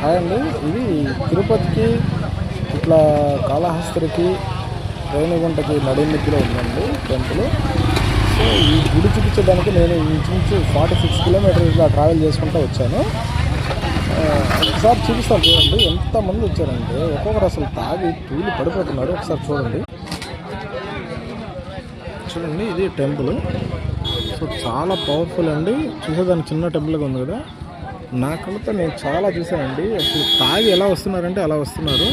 Hi అండి. ఇది తిరుపతికి ఇట్లా కాళహస్తికి రేణిగుంటకి నడిమిద్దులో ఉందండి టెంపుల్. సో ఈ గుడి చూపించడానికి నేను ఇంచుమించు 46 కిలోమీటర్స్ ఇలా ట్రావెల్ చేసుకుంటూ వచ్చాను. ఒకసారి చూపిస్తాను చూడండి. ఎంతమంది వచ్చారంటే ఒక్కొక్కరు అసలు తాగి తూలి పడిపోతున్నారు. ఒకసారి చూడండి. ఇది టెంపుల్. సో చాలా పవర్ఫుల్ అండి. చూసేదానికి చిన్న టెంపుల్గా ఉంది కదా. నా కళ్ళతో నేను చాలా చూసానండి. అసలు తాగి ఎలా వస్తున్నారంటే అలా వస్తున్నారు.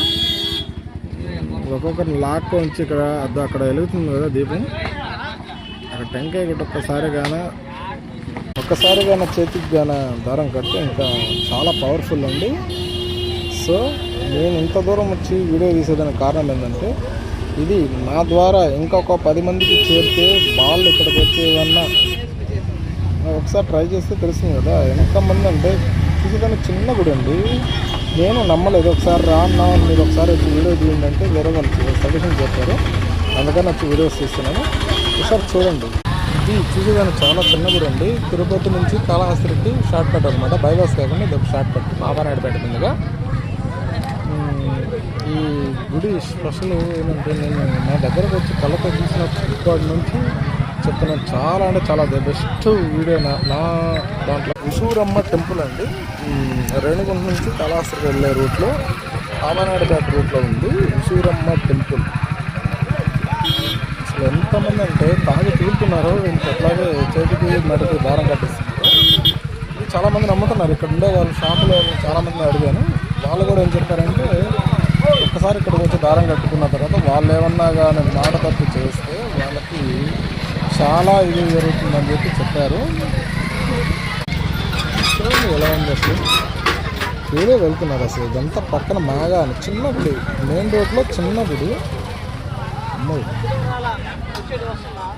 ఒక్కొక్కరిని లాక్కొచ్చి అక్కడ వెలుగుతుంది కదా దీపం. అక్కడ టెంకాయ కొట్టి ఒక్కసారిగాన చేతికి గాన దారం కడితే ఇంకా చాలా పవర్ఫుల్ అండి. సో నేను ఇంత దూరం వచ్చి వీడియో తీసేదానికి కారణం ఏంటంటే ఇది నా ద్వారా ఇంకొక 10 మందికి చేరితే వాళ్ళు ఇక్కడికి వచ్చేవన్నా ఒకసారి ట్రై చేస్తే తెలుస్తుంది కదా. ఎంతమంది అంటే చూసేదానికి చిన్న గుడి అండి. నేను నమ్మలేదు. ఒకసారి రాన్నా మీరు ఒకసారి వచ్చి వీడియో తీయండి అంటే వేరే వాళ్ళు సజెషన్ చెప్పారు. అందుకని వచ్చి వీడియోస్ తీస్తున్నాను. ఒకసారి చూడండి. ఇది చూసేదానికి చాలా చిన్న గుడి అండి. తిరుపతి నుంచి కాళహస్తికి షార్ట్ కట్ అనమాట. బైపాస్ కాకుండా ఇది ఒక షార్ట్ కట్ బాబానాయుడుపేట మీదుగా. ఈ గుడి స్పెషల్ ఏంటంటే నేను నా దగ్గరకు వచ్చి కళ్ళతో చూసిన ఇప్పటి నుంచి చెప్తున్నాను. చాలా అంటే చాలా బెస్ట్ వీడియో నా దాంట్లో. ఉసూరమ్మ టెంపుల్ అండి. రేణిగుంట నుంచి కాళహస్తికి వెళ్ళే రూట్లో బాబానాయుడుపేట రూట్లో ఉంది ఉసూరమ్మ టెంపుల్. అసలు ఎంతమంది అంటే తాగి తూలుతున్నారో ఎట్లాగే చేతికి మెడకి దారం కట్టిస్తున్నారు. చాలామంది నమ్ముతున్నారు. ఇక్కడ ఉండే వాళ్ళు షాపులో చాలామంది అడిగాను. వాళ్ళు కూడా ఏం చెప్పారంటే ఒక్కసారి ఇక్కడికి వచ్చి దారం కట్టుకున్న తర్వాత వాళ్ళు ఏమన్నా కానీ మాట తప్పు చేస్తే వాళ్ళకి చాలా ఇది జరుగుతుందని చెప్పి చెప్పారు. చూడండి ఎలా ఉంది అసలు. వీడియో వెళ్తున్నారు. అసలు ఇదంతా పక్కన మాగా చిన్న గుడి, మెయిన్ రోడ్లో చిన్న గుడి.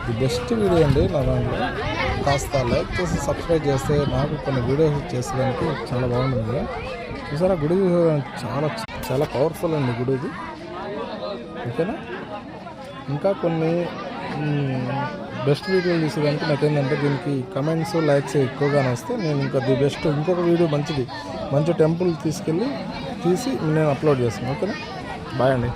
ఇది బెస్ట్ వీడియో అండి నా దాంట్లో. కాస్త లైక్ చేసి సబ్స్క్రైబ్ చేస్తే నాకు కొన్ని వీడియోస్ చేసేదానికి చాలా బాగుంటుంది. చూసారా గుడి చాలా చాలా పవర్ఫుల్ అండి గుడి ఇది. ఓకేనా. ఇంకా కొన్ని బెస్ట్ వీడియోలు తీసేదానికి నాకేంటంటే దీనికి కమెంట్స్ లైక్స్ ఎక్కువగానే వస్తే నేను ఇంకా ది బెస్ట్ ఇంకొక వీడియో మంచి టెంపుల్ తీసి నేను అప్లోడ్ చేస్తాను. ఓకేనా. బాయ్ అండి.